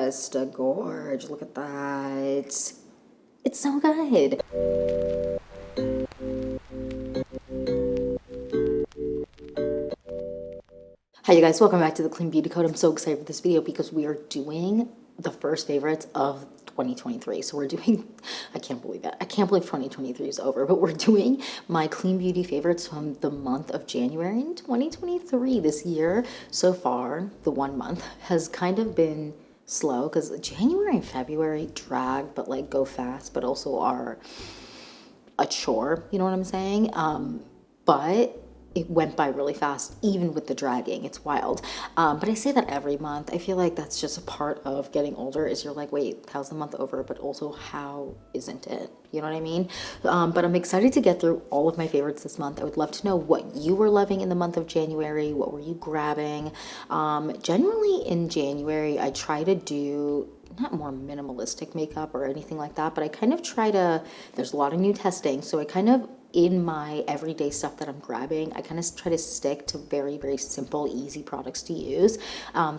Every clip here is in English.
just a gorge. Look at that. It's so good. Hi you guys, welcome back to the Clean Beauty Code. I'm so excited for this video because we are doing the first favorites of 2023. So we're doing, I can't believe that. I can't believe 2023 is over, but we're doing my Clean Beauty favorites from the month of January in 2023. This year so far, the 1 month has kind of been slow because January and February drag, but like go fast, but also are a chore, you know what I'm saying? But it went by really fast, even with the dragging. It's wild. But I say that every month. I feel like that's just a part of getting older is you're like, wait, how's the month over? But also, how isn't it? You know what I mean? But I'm excited to get through all of my favorites this month. I would love to know what you were loving in the month of January. What were you grabbing? Generally in January, I try to do not more minimalistic makeup or anything like that, but I kind of try to, there's a lot of new testing. So I kind of, in my everyday stuff that I'm grabbing, I kind of try to stick to very, very simple, easy products to use.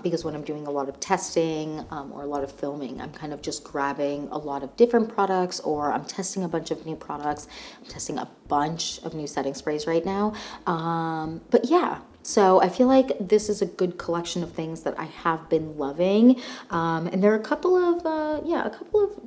Because when I'm doing a lot of testing or a lot of filming, I'm kind of just grabbing a lot of different products, or I'm testing a bunch of new products. I'm testing a bunch of new setting sprays right now. But yeah, so I feel like this is a good collection of things that I have been loving. And there are a couple of, a couple of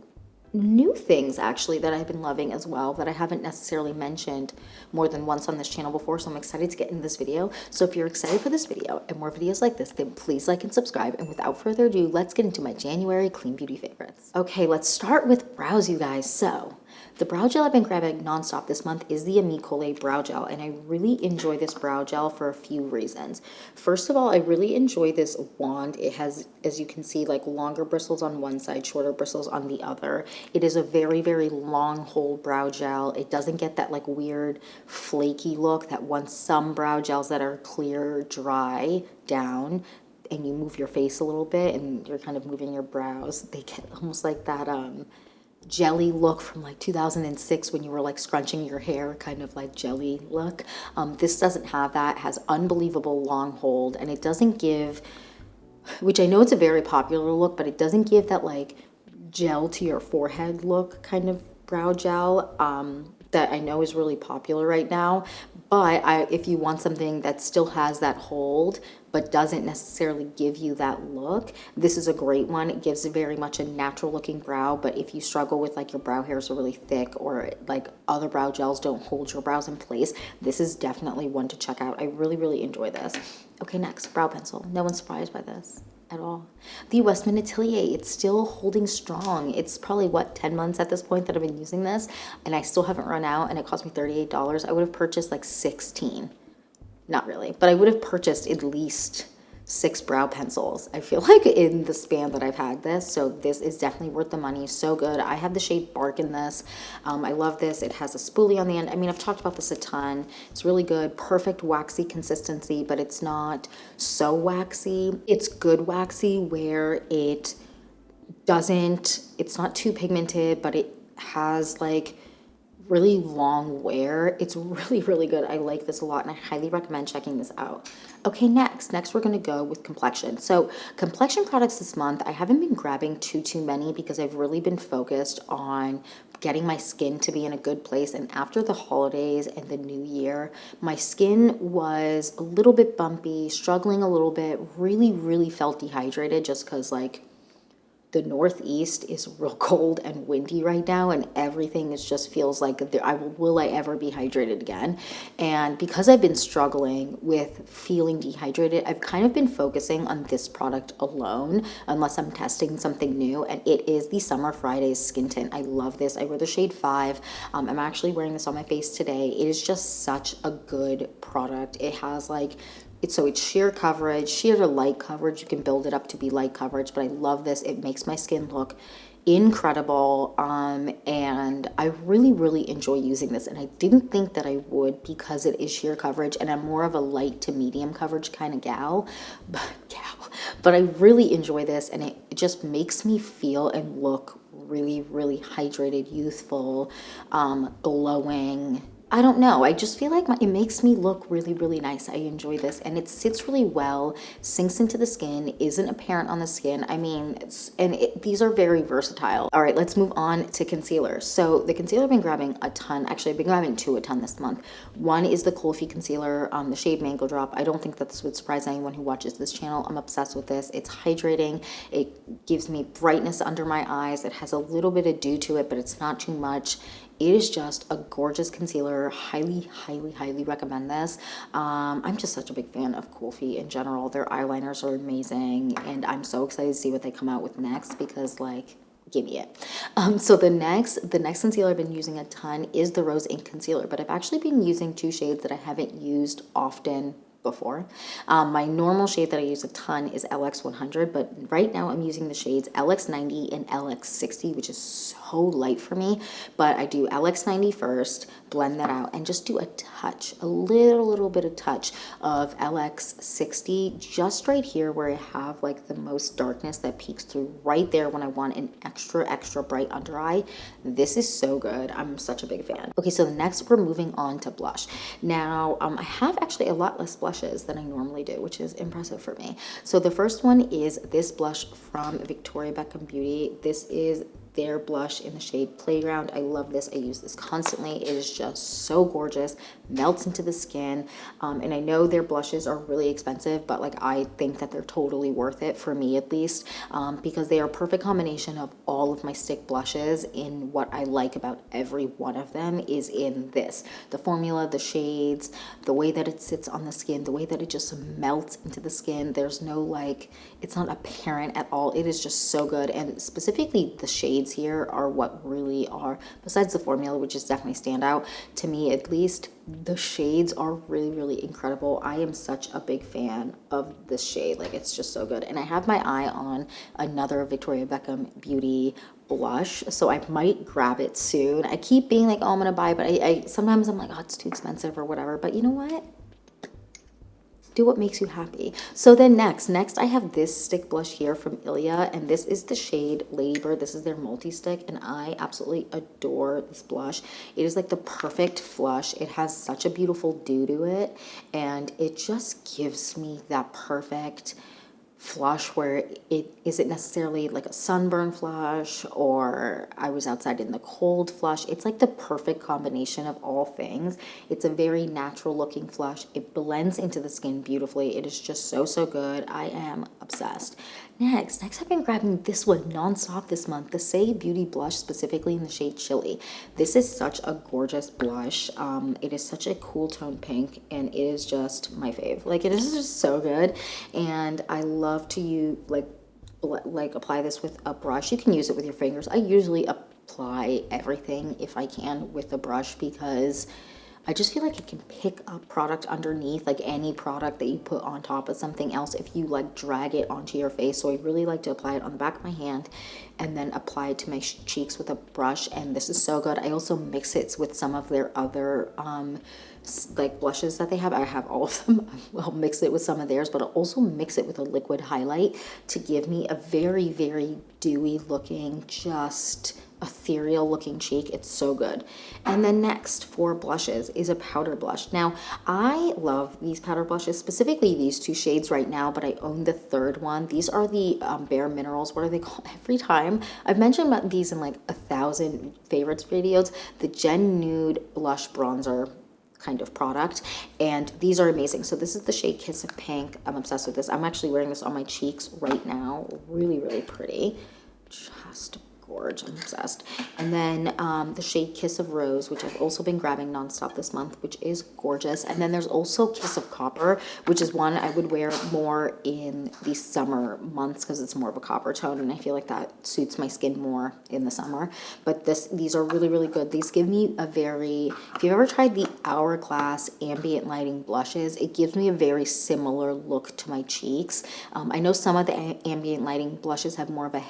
new things actually that I've been loving as well that I haven't necessarily mentioned more than once on this channel before. So I'm excited to get into this video. So if you're excited for this video and more videos like this, then please like and subscribe. And without further ado, let's get into my January Clean Beauty favorites. Okay, let's start with brows, you guys. So the brow gel I've been grabbing nonstop this month is the Amicole Brow Gel, and I really enjoy this brow gel for a few reasons. First of all, I really enjoy this wand. It has, as you can see, like longer bristles on one side, shorter bristles on the other. It is a very, very long hold brow gel. It doesn't get that like weird flaky look that once some brow gels that are clear, dry down, and you move your face a little bit and you're kind of moving your brows, they get almost like that jelly look from like 2006 when you were like scrunching your hair, kind of like jelly look. This doesn't have that. It has unbelievable long hold, and it doesn't give, which I know it's a very popular look, but it doesn't give that like gel to your forehead look kind of brow gel that I know is really popular right now. But if you want something that still has that hold but doesn't necessarily give you that look, this is a great one. It gives very much a natural looking brow, but if you struggle with like your brow hairs are really thick or like other brow gels don't hold your brows in place, this is definitely one to check out. I really, really enjoy this. Okay, next, brow pencil. No one's surprised by this at all. The Westman Atelier, it's still holding strong. It's probably, what, 10 months at this point that I've been using this, and I still haven't run out, and it cost me $38. I would have purchased like 16. Not really, but I would have purchased at least 6 brow pencils, I feel like, in the span that I've had this. So this is definitely worth the money. So good. I have the shade Bark in this. I love this. It has a spoolie on the end. I mean, I've talked about this a ton. It's really good. Perfect waxy consistency, but it's not so waxy. It's good waxy where it doesn't, it's not too pigmented, but it has like really long wear. It's really, really good. I like this a lot, and I highly recommend checking this out. Okay, next we're going to go with complexion. So complexion products this month, I haven't been grabbing too many because I've really been focused on getting my skin to be in a good place. And after the holidays and the new year, my skin was a little bit bumpy, struggling a little bit, really felt dehydrated just because like the Northeast is real cold and windy right now, and everything is just feels like will I ever be hydrated again? And because I've been struggling with feeling dehydrated, I've kind of been focusing on this product alone unless I'm testing something new, and it is the Summer Fridays Skin Tint. I love this. I wear the shade 5. I'm actually wearing this on my face today. It is just such a good product. It has like, it's sheer coverage, sheer to light coverage. You can build it up to be light coverage, but I love this. It makes my skin look incredible, and I really enjoy using this, and I didn't think that I would because it is sheer coverage, and I'm more of a light to medium coverage kind of gal, but I really enjoy this, and it just makes me feel and look really hydrated, youthful, glowing. I don't know. I just feel like it makes me look really, really nice. I enjoy this, and it sits really well, sinks into the skin, isn't apparent on the skin. I mean, these are very versatile. All right, let's move on to concealer. So the concealer I've been grabbing a ton. Actually, I've been grabbing a ton this month. One is the Kulfi concealer, the shade Mango Drop. I don't think that this would surprise anyone who watches this channel. I'm obsessed with this. It's hydrating. It gives me brightness under my eyes. It has a little bit of dew to it, but it's not too much. It is just a gorgeous concealer. Highly, highly, highly recommend this. I'm just such a big fan of Kulfi in general. Their eyeliners are amazing, and I'm so excited to see what they come out with next because, like, give me it. So the next concealer I've been using a ton is the Rose Ink Concealer, but I've actually been using two shades that I haven't used often before. My normal shade that I use a ton is LX100, but right now I'm using the shades LX90 and LX60, which is so light for me, but I do LX90 first, blend that out, and just do a touch, a little bit of touch of LX60 just right here where I have like the most darkness that peeks through right there when I want an extra bright under eye. This is so good. I'm such a big fan. Okay, so next we're moving on to blush. Now, I have actually a lot less blushes than I normally do, which is impressive for me. So the first one is this blush from Victoria Beckham Beauty. This is their blush in the shade Playground. I love this. I use this constantly. It is just so gorgeous, melts into the skin. And I know their blushes are really expensive, but like I think that they're totally worth it, for me at least, because they are a perfect combination of all of my stick blushes. In what I like about every one of them is in this. The formula, the shades, the way that it sits on the skin, the way that it just melts into the skin. There's no like, it's not apparent at all. It is just so good. And specifically the shades here are what really are, besides the formula, which is definitely standout to me at least, the shades are really incredible. I am such a big fan of this shade. Like, it's just so good. And I have my eye on another Victoria Beckham Beauty blush, so I might grab it soon. I keep being like, oh, I'm gonna buy it, but I sometimes I'm like, oh, it's too expensive or whatever. But you know what? Do what makes you happy. So then next I have this stick blush here from Ilia, and this is the shade Ladybird. This is their multi-stick, and I absolutely adore this blush. It is like the perfect flush. It has such a beautiful dew to it, and it just gives me that perfect flush where it isn't necessarily like a sunburn flush or I was outside in the cold flush. It's like the perfect combination of all things. It's a very natural looking flush. It blends into the skin beautifully. It is just so good. I am obsessed. Next I've been grabbing this one nonstop this month, the Saie Beauty blush, specifically in the shade Chili. This is such a gorgeous blush. It is such a cool tone pink, and it is just my fave. Like, it is just so good, and I love to use like apply this with a brush. You can use it with your fingers. I usually apply everything if I can with a brush because I just feel like it can pick up product underneath, like any product that you put on top of something else if you like drag it onto your face. So I really like to apply it on the back of my hand and then apply it to my cheeks with a brush, and this is so good. I also mix it with some of their other like blushes that they have. I have all of them. I'll mix it with some of theirs, but I'll also mix it with a liquid highlight to give me a very dewy looking, just ethereal looking cheek. It's so good. And then next for blushes is a powder blush. Now, I love these powder blushes, specifically these two shades right now, but I own the third one. These are the Bare Minerals. What are they called? Every time I've mentioned about these in like 1,000 favorites videos. The Gen Nude blush bronzer kind of product, and these are amazing. So this is the shade Kiss of Pink. I'm obsessed with this. I'm actually wearing this on my cheeks right now. Really pretty. Just gorge. I'm obsessed. And then the shade Kiss of Rose, which I've also been grabbing nonstop this month, which is gorgeous. And then there's also Kiss of Copper, which is one I would wear more in the summer months because it's more of a copper tone, and I feel like that suits my skin more in the summer. But these are really good. These give me a very, if you've ever tried the Hourglass ambient lighting blushes, it gives me a very similar look to my cheeks. I know some of the ambient lighting blushes have more of a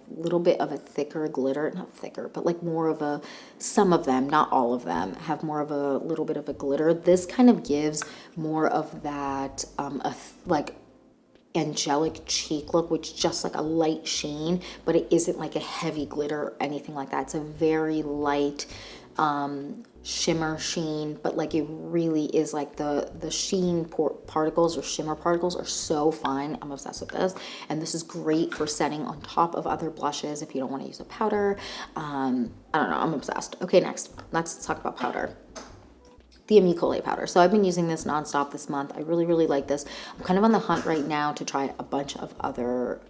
little bit of a thicker glitter, not thicker, but like more of a, some of them, not all of them, have more of a little bit of a glitter. This kind of gives more of that like angelic cheek look, which just like a light sheen, but it isn't like a heavy glitter or anything like that. It's a very light shimmer sheen, but like it really is like the sheen particles or shimmer particles are so fine. I'm obsessed with this, and this is great for setting on top of other blushes if you don't want to use a powder. I don't know, I'm obsessed. Okay, next, let's talk about powder. The Amicole powder. So I've been using this nonstop this month. I really, really like this. I'm kind of on the hunt right now to try a bunch of other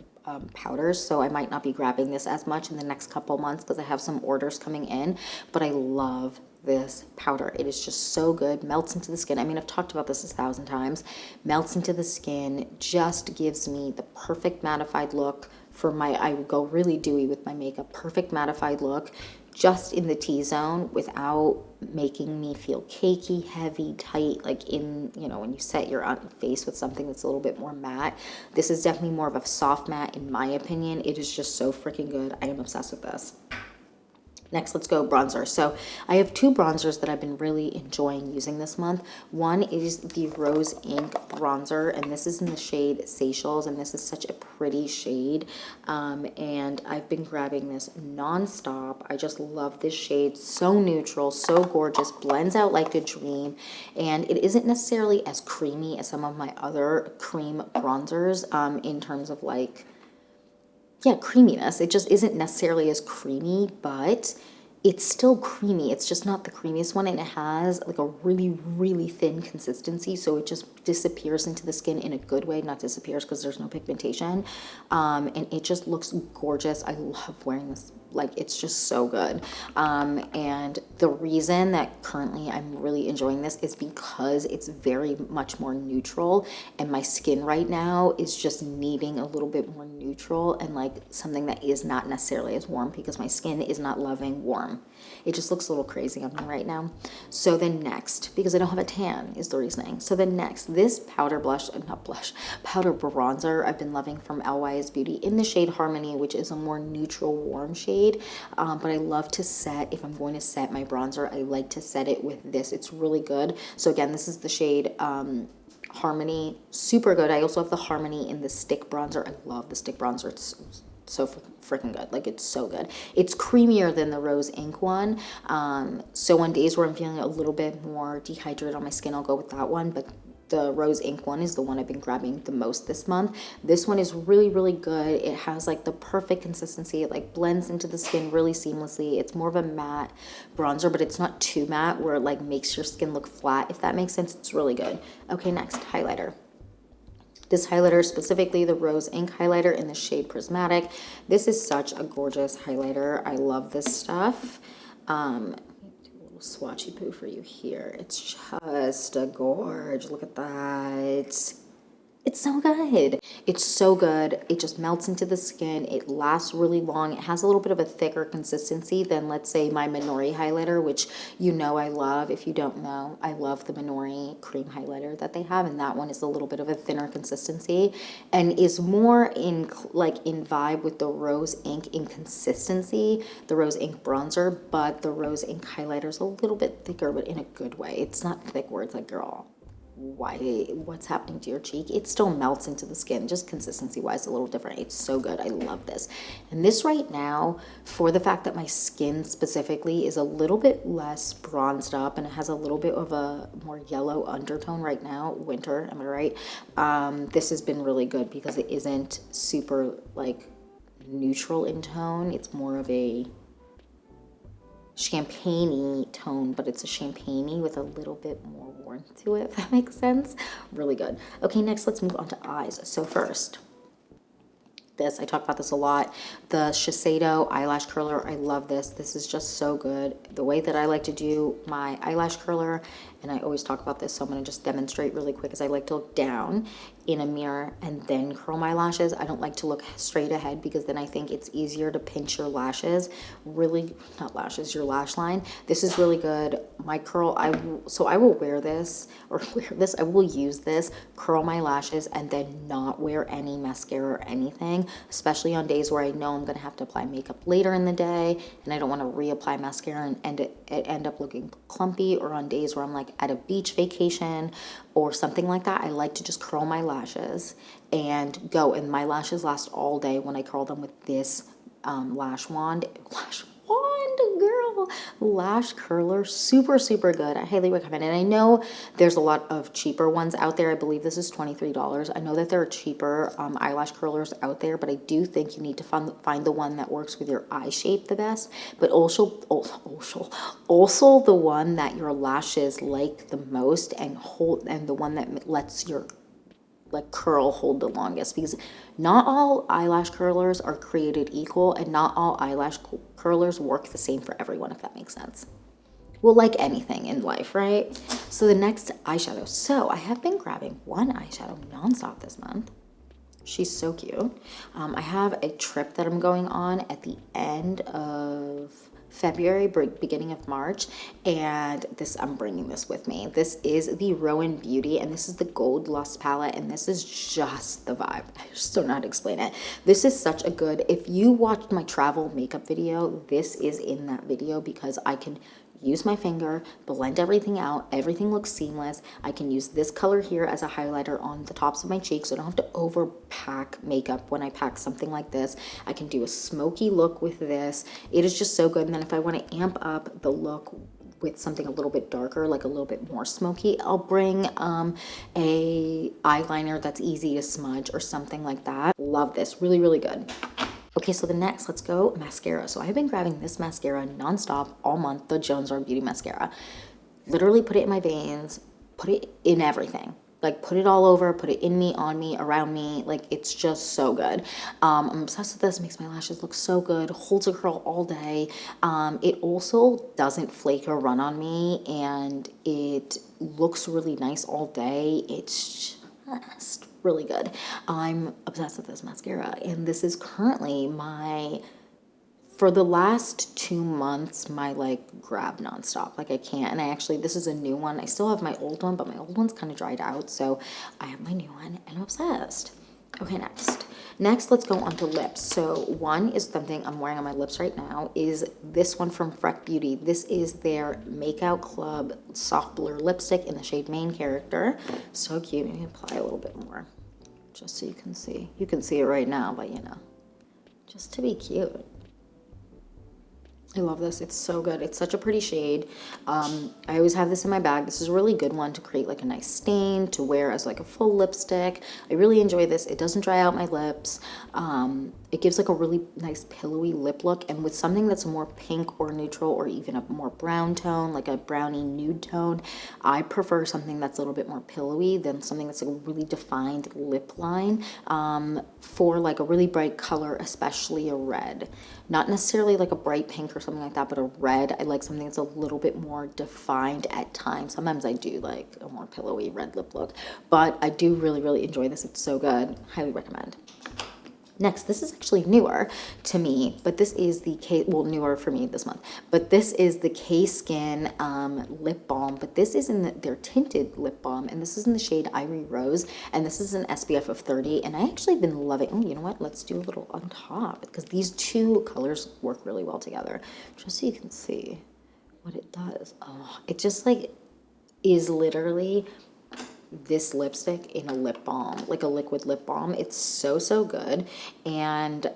powders, so I might not be grabbing this as much in the next couple months because I have some orders coming in, but I love this powder. It is just so good, melts into the skin. I mean, I've talked about this 1,000 times. Melts into the skin, just gives me the perfect mattified look for my, I would go really dewy with my makeup, perfect mattified look, just in the T-zone without making me feel cakey, heavy, tight, like in, you know, when you set your face with something that's a little bit more matte. This is definitely more of a soft matte in my opinion. It is just so freaking good. I am obsessed with this. Next, let's go bronzer. So I have two bronzers that I've been really enjoying using this month. One is the Rose Inc bronzer, and this is in the shade Seychelles, and this is such a pretty shade. And I've been grabbing this nonstop. I just love this shade. So neutral, so gorgeous, blends out like a dream, and it isn't necessarily as creamy as some of my other cream bronzers in terms of like, yeah, creaminess. It just isn't necessarily as creamy, but it's still creamy. It's just not the creamiest one, and it has like a really, really thin consistency, so it just disappears into the skin in a good way. Not disappears because there's no pigmentation, and it just looks gorgeous. I love wearing this. Like, it's just so good. And the reason that currently I'm really enjoying this is because it's very much more neutral, and my skin right now is just needing a little bit more neutral and like something that is not necessarily as warm, because my skin is not loving warm. It just looks a little crazy on me right now. So then next, because I don't have a tan is the reasoning. So then next, this powder powder bronzer I've been loving from LYS Beauty in the shade Harmony, which is a more neutral, warm shade. But I love to set, if I'm going to set my bronzer, I like to set it with this. It's really good. So again, this is the shade Harmony, super good. I also have the Harmony in the stick bronzer. I love the stick bronzer. It's so freaking good. Like, it's so good. It's creamier than the Rose Inc one. So on days where I'm feeling a little bit more dehydrated on my skin, I'll go with that one. But the Rose Inc one is the one I've been grabbing the most this month. This one is really, really good. It has like the perfect consistency. It like blends into the skin really seamlessly. It's more of a matte bronzer, but it's not too matte where it like makes your skin look flat, if that makes sense. It's really good. Okay, next, highlighter. This highlighter, specifically the Rose Inc highlighter in the shade Prismatic. This is such a gorgeous highlighter. I love this stuff. Swatchy poo for you here. It's just a gorge. Look at that. It's so good. It's so good. It just melts into the skin. It lasts really long. It has a little bit of a thicker consistency than, let's say, my Minori highlighter, which you know I love. If you don't know, I love the Minori cream highlighter that they have, and that one is a little bit of a thinner consistency and is more in vibe with the Rose Inc in consistency, the Rose Inc bronzer, but the Rose Inc highlighter is a little bit thicker, but in a good way. It's not thick where it's like, girl, what's happening to your cheek? It still melts into the skin, just consistency wise a little different. It's so good. I love this. And this right now, for the fact that my skin specifically is a little bit less bronzed up and it has a little bit of a more yellow undertone right now, winter, am I right? This has been really good because it isn't super like neutral in tone. It's more of a champagne-y tone, but it's a champagne-y with a little bit more warmth to it, if that makes sense. Really good. Okay, next let's move on to eyes. So first, this, I talk about this a lot, the Shiseido eyelash curler. I love this. This is just so good. The way that I like to do my eyelash curler, and I always talk about this, so I'm going to just demonstrate really quick, is I like to look down in a mirror and then curl my lashes. I don't like to look straight ahead because then I think it's easier to pinch your lashes. Really, not lashes, your lash line. This is really good. My curl, I will wear this, I will use this, curl my lashes, and then not wear any mascara or anything, especially on days where I know I'm going to have to apply makeup later in the day and I don't want to reapply mascara and it end up looking clumpy, or on days where I'm like at a beach vacation or something like that. I like to just curl my lashes and go, and my lashes last all day when I curl them with this lash wand, girl. little lash curler. Super, super good. I highly recommend it. And I know there's a lot of cheaper ones out there. I believe this is $23. I know that there are cheaper eyelash curlers out there, but I do think you need to find the one that works with your eye shape the best, but also the one that your lashes like the most and hold, and the one that lets your like curl hold the longest, because not all eyelash curlers are created equal and not all eyelash curlers work the same for everyone, if that makes sense. Well, like anything in life, right? So the next eyeshadow. So I have been grabbing one eyeshadow nonstop this month. She's so cute. I have a trip that I'm going on at the end of February, beginning of March, and I'm bringing this with me. This is the Rowan Beauty, and this is the Gold Lust palette, and this is just the vibe. I just don't know how to explain it. This is such a good, if you watched my travel makeup video, this is in that video, because I can use my finger, blend everything out, everything looks seamless. I can use this color here as a highlighter on the tops of my cheeks, so I don't have to overpack makeup when I pack something like this. I can do a smoky look with this. It is just so good. And then if I want to amp up the look with something a little bit darker, like a little bit more smoky, I'll bring a eyeliner that's easy to smudge or something like that. Love this, really, really good. Okay, so the next, let's go mascara. So I've been grabbing this mascara nonstop all month, the Jones Are Beauty mascara. Literally put it in my veins, put it in everything. Like put it all over, put it in me, on me, around me. Like it's just so good. I'm obsessed with this. Makes my lashes look so good. Holds a curl all day. It also doesn't flake or run on me, and it looks really nice all day. It's just really good. I'm obsessed with this mascara, and this is currently for the last 2 months, my like grab nonstop. Like I can't, and this is a new one. I still have my old one, but my old one's kind of dried out, so I have my new one, and I'm obsessed. Okay, next let's go on to lips. So one is something I'm wearing on my lips right now, is this one from Freck Beauty. This is their Makeout Club Soft Blur lipstick in the shade Main Character. So cute. Maybe apply a little bit more just so you can see. You can see it right now, but you know, just to be cute. I love this. It's so good. It's such a pretty shade. I always have this in my bag. This is a really good one to create like a nice stain to wear as like a full lipstick. I really enjoy this. It doesn't dry out my lips. It gives like a really nice pillowy lip look, and with something that's a more pink or neutral or even a more brown tone, like a brownie nude tone, I prefer something that's a little bit more pillowy than something that's like a really defined lip line for like a really bright color, especially a red. Not necessarily like a bright pink or something like that, but a red. I like something that's a little bit more defined at times. Sometimes I do like a more pillowy red lip look, but I do really, really enjoy this. It's so good. Highly recommend. Next, this is actually newer to me, but this is the newer for me this month, but this is the K-Skin lip balm, but this is in their tinted lip balm, and this is in the shade Ivory Rose, and this is an SPF of 30, and I actually been loving, oh, you know what, let's do a little on top, because these two colors work really well together, just so you can see what it does. Oh, it just like is literally this lipstick in a lip balm, like a liquid lip balm. It's so, so good. And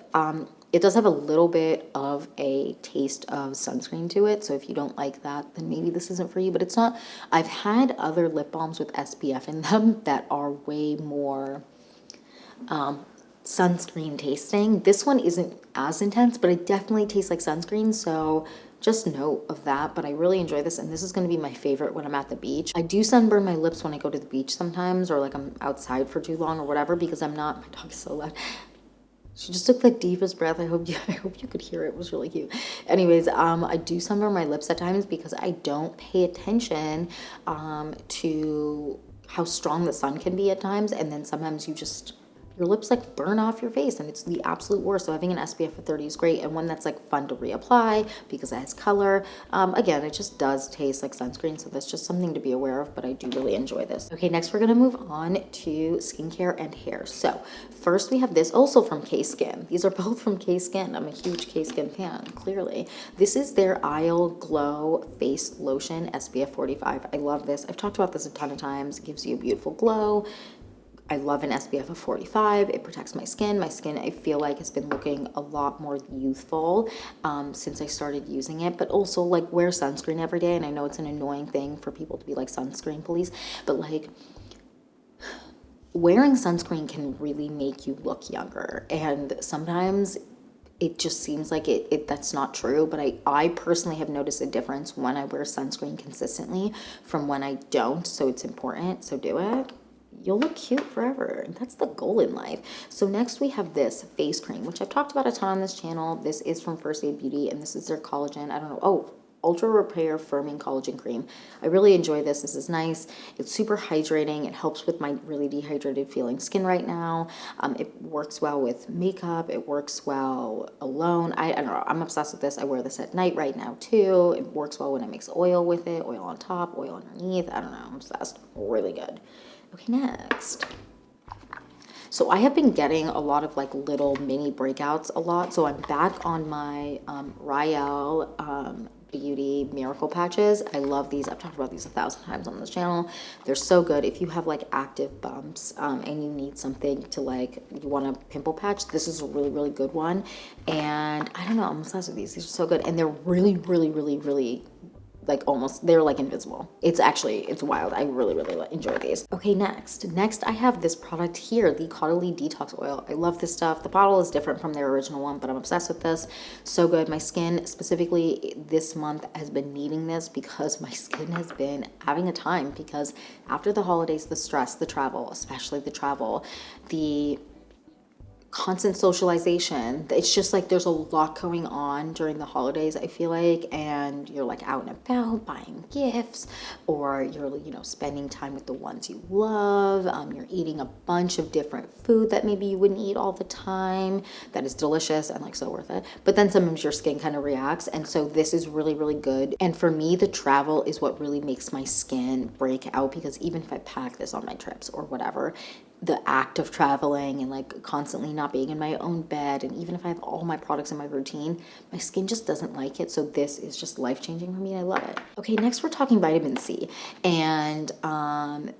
it does have a little bit of a taste of sunscreen to it. So if you don't like that, then maybe this isn't for you, but it's not. I've had other lip balms with SPF in them that are way more sunscreen tasting. This one isn't as intense, but it definitely tastes like sunscreen. So just note of that, but I really enjoy this, and this is going to be my favorite when I'm at the beach. I do sunburn my lips when I go to the beach sometimes, or like I'm outside for too long or whatever, because I'm not, my dog is so loud. She just took the deepest breath. I hope you could hear it. It was really cute. Anyways, I do sunburn my lips at times because I don't pay attention to how strong the sun can be at times, and then sometimes your lips like burn off your face, and it's the absolute worst. So having an SPF of 30 is great, and one that's like fun to reapply because it has color. Again, it just does taste like sunscreen, so that's just something to be aware of, but I do really enjoy this. Okay, next we're gonna move on to skincare and hair. So first we have this also from K-Skin. These are both from K-Skin. I'm a huge K-Skin fan, clearly. This is their Isle Glow Face Lotion, SPF 45. I love this. I've talked about this a ton of times. It gives you a beautiful glow. I love an SPF of 45. It protects my skin. My skin, I feel like, has been looking a lot more youthful since I started using it. But also, like, wear sunscreen every day. And I know it's an annoying thing for people to be like sunscreen police, but like, wearing sunscreen can really make you look younger. And sometimes it just seems like that's not true, but I personally have noticed a difference when I wear sunscreen consistently from when I don't. So it's important. So do it. You'll look cute forever. That's the goal in life. So next we have this face cream, which I've talked about a ton on this channel. This is from First Aid Beauty, and this is their collagen. I don't know. Oh, Ultra Repair Firming Collagen Cream. I really enjoy this. This is nice. It's super hydrating. It helps with my really dehydrated feeling skin right now. It works well with makeup. It works well alone. I don't know. I'm obsessed with this. I wear this at night right now too. It works well when I mix oil with it. Oil on top, oil underneath. I don't know. I'm obsessed. Really good. Okay, next. So I have been getting a lot of like little mini breakouts a lot. So I'm back on my Riel Beauty Miracle Patches. I love these. I've talked about these 1,000 times on this channel. They're so good. If you have like active bumps and you need something to like, you want a pimple patch, this is a really, really good one. And I don't know, I'm obsessed with these. These are so good. And they're really, really, really, really like almost, they're like invisible. It's wild. I really, really enjoy these. Okay, next I have this product here, the Caudalie Detox Oil. I love this stuff. The bottle is different from their original one, but I'm obsessed with this. So good. My skin specifically this month has been needing this because my skin has been having a time, because after the holidays, the stress, the travel, especially the travel, the constant socialization, it's just like there's a lot going on during the holidays, I feel like, and you're like out and about buying gifts, or you're, you know, spending time with the ones you love. You're eating a bunch of different food that maybe you wouldn't eat all the time, that is delicious and like so worth it, but then sometimes your skin kind of reacts, and so this is really, really good. And for me, the travel is what really makes my skin break out, because even if I pack this on my trips or whatever, the act of traveling and like constantly not being in my own bed, and even if I have all my products in my routine, my skin just doesn't like it. So this is just life-changing for me. I love it. Okay, next we're talking vitamin C, and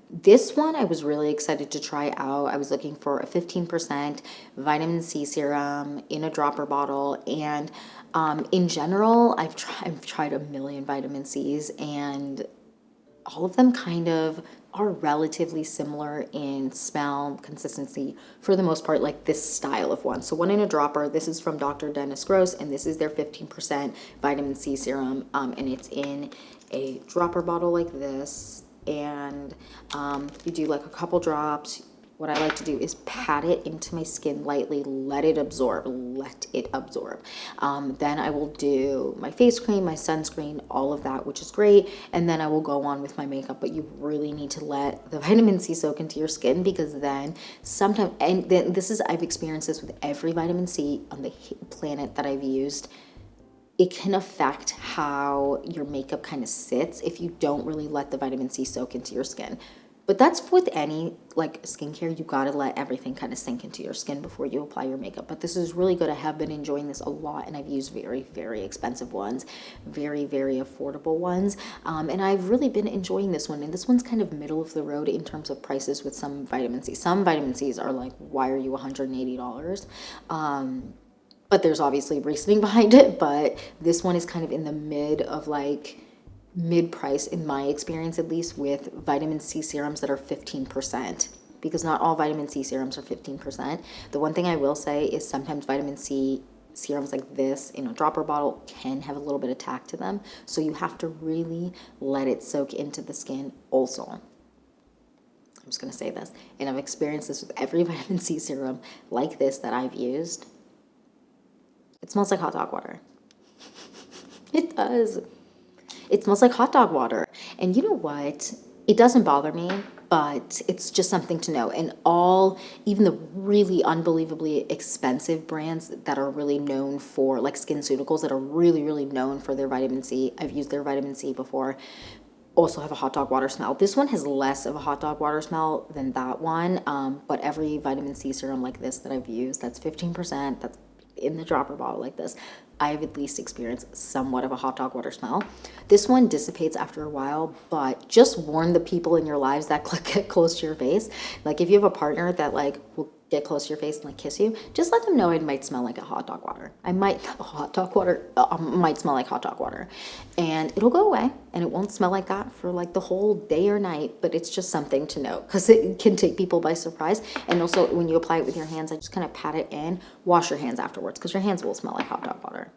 this one I was really excited to try out. I was looking for a 15% vitamin C serum in a dropper bottle, and in general, I've tried a million vitamin C's, and all of them kind of are relatively similar in smell, consistency, for the most part, like this style of one. So one in a dropper, this is from Dr. Dennis Gross, and this is their 15% vitamin C serum, and it's in a dropper bottle like this, and you do like a couple drops. What I like to do is pat it into my skin lightly, let it absorb. Then I will do my face cream, my sunscreen, all of that, which is great. And then I will go on with my makeup, but you really need to let the vitamin C soak into your skin, because then sometimes, and then I've experienced this with every vitamin C on the planet that I've used, it can affect how your makeup kind of sits if you don't really let the vitamin C soak into your skin. But that's with any like skincare, you gotta let everything kind of sink into your skin before you apply your makeup. But this is really good. I have been enjoying this a lot, and I've used very, very expensive ones, very, very affordable ones. And I've really been enjoying this one. And this one's kind of middle of the road in terms of prices with some vitamin C. Some vitamin C's are like, why are you $180? But there's obviously reasoning behind it. But this one is kind of in the mid price, in my experience at least, with vitamin C serums that are 15%, because not all vitamin C serums are 15%. The one thing I will say is sometimes vitamin C serums like this in a dropper bottle can have a little bit of tack to them, so you have to really let it soak into the skin also. I'm just going to say this, and I've experienced this with every vitamin C serum like this that I've used. It smells like hot dog water. It does. It smells like hot dog water. And you know what? It doesn't bother me, but it's just something to know. And even the really unbelievably expensive brands that are really known for, like SkinCeuticals, that are really, really known for their vitamin C, I've used their vitamin C before, also have a hot dog water smell. This one has less of a hot dog water smell than that one, but every vitamin C serum like this that I've used, that's 15%, in the dropper bottle like this, I've at least experienced somewhat of a hot dog water smell. This one dissipates after a while, but just warn the people in your lives that get close to your face. Like if you have a partner that like will get close to your face and like kiss you, just let them know it might smell like a hot dog water. might smell like hot dog water, and it'll go away and it won't smell like that for like the whole day or night. But it's just something to note because it can take people by surprise. And also when you apply it with your hands, I just kind of pat it in. Wash your hands afterwards because your hands will smell like hot dog water.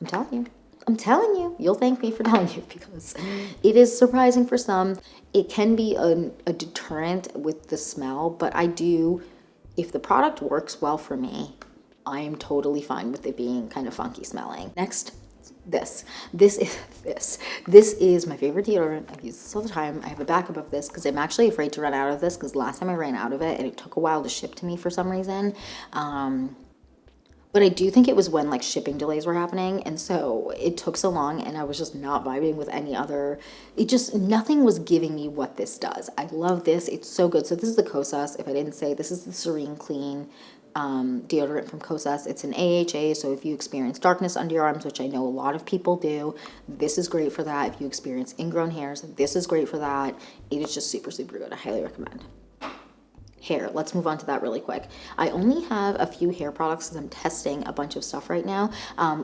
I'm telling you, you'll thank me for telling you, because it is surprising for some. It can be a deterrent with the smell, but if the product works well for me, I am totally fine with it being kind of funky smelling. Next, this is my favorite deodorant. I've used this all the time. I have a backup of this because I'm actually afraid to run out of this, because last time I ran out of it and it took a while to ship to me for some reason. But I do think it was when like shipping delays were happening, and so it took so long and I was just not vibing with any other. Nothing was giving me what this does. I love this. It's so good. So this is the Kosas. If I didn't say, this is the Serene Clean deodorant from Kosas. It's an AHA, so if you experience darkness under your arms, which I know a lot of people do, this is great for that. If you experience ingrown hairs, this is great for that. It is just super, super good. I highly recommend. Hair, let's move on to that really quick. I only have a few hair products because I'm testing a bunch of stuff right now.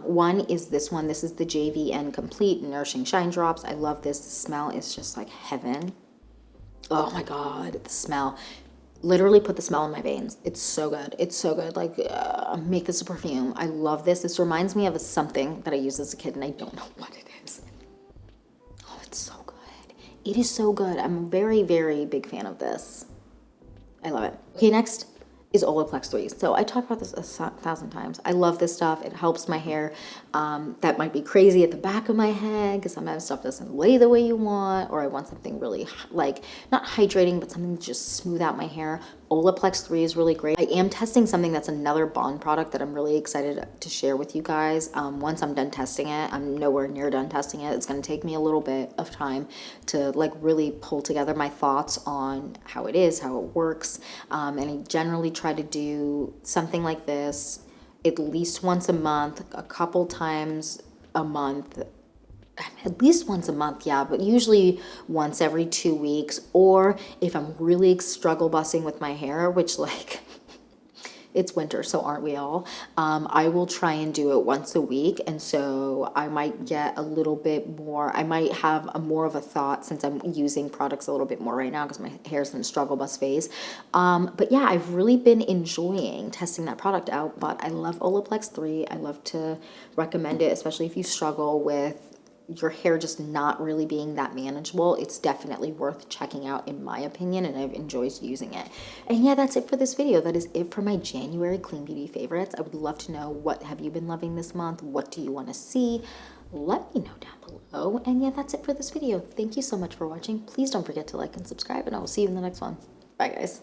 One is this one. This is the JVN Complete Nourishing Shine Drops. I love this. The smell is just like heaven. Oh my God, the smell. Literally put the smell in my veins. It's so good. It's so good. Like, make this a perfume. I love this. This reminds me of something that I used as a kid and I don't know what it is. Oh, it's so good. It is so good. I'm a very, very big fan of this. I love it. Okay, next is Olaplex 3. So I talked about this 1,000 times. I love this stuff. It helps my hair. That might be crazy at the back of my head because sometimes stuff doesn't lay the way you want, or I want something really like not hydrating, but something to just smooth out my hair. Olaplex 3 is really great. I am testing something that's another Bond product that I'm really excited to share with you guys. Once I'm done testing it, I'm nowhere near done testing it. It's going to take me a little bit of time to like really pull together my thoughts on how it is, how it works. And I generally try to do something like this at least once a month, a couple times a month. At least once a month, yeah, but usually once every 2 weeks. Or if I'm really struggle bussing with my hair, which like it's winter, so aren't we all? I will try and do it once a week. And so I might get a little bit more, I might have more of a thought since I'm using products a little bit more right now because my hair's in a struggle bus phase. But yeah, I've really been enjoying testing that product out. But I love Olaplex 3. I love to recommend it, especially if you struggle with your hair just not really being that manageable. It's definitely worth checking out in my opinion, and I've enjoyed using it. And yeah, that's it for this video. That is it for my January Clean Beauty favorites. I would love to know, what have you been loving this month? What do you want to see? Let me know down below. And yeah, that's it for this video. Thank you so much for watching. Please don't forget to like and subscribe, and I will see you in the next one. Bye guys.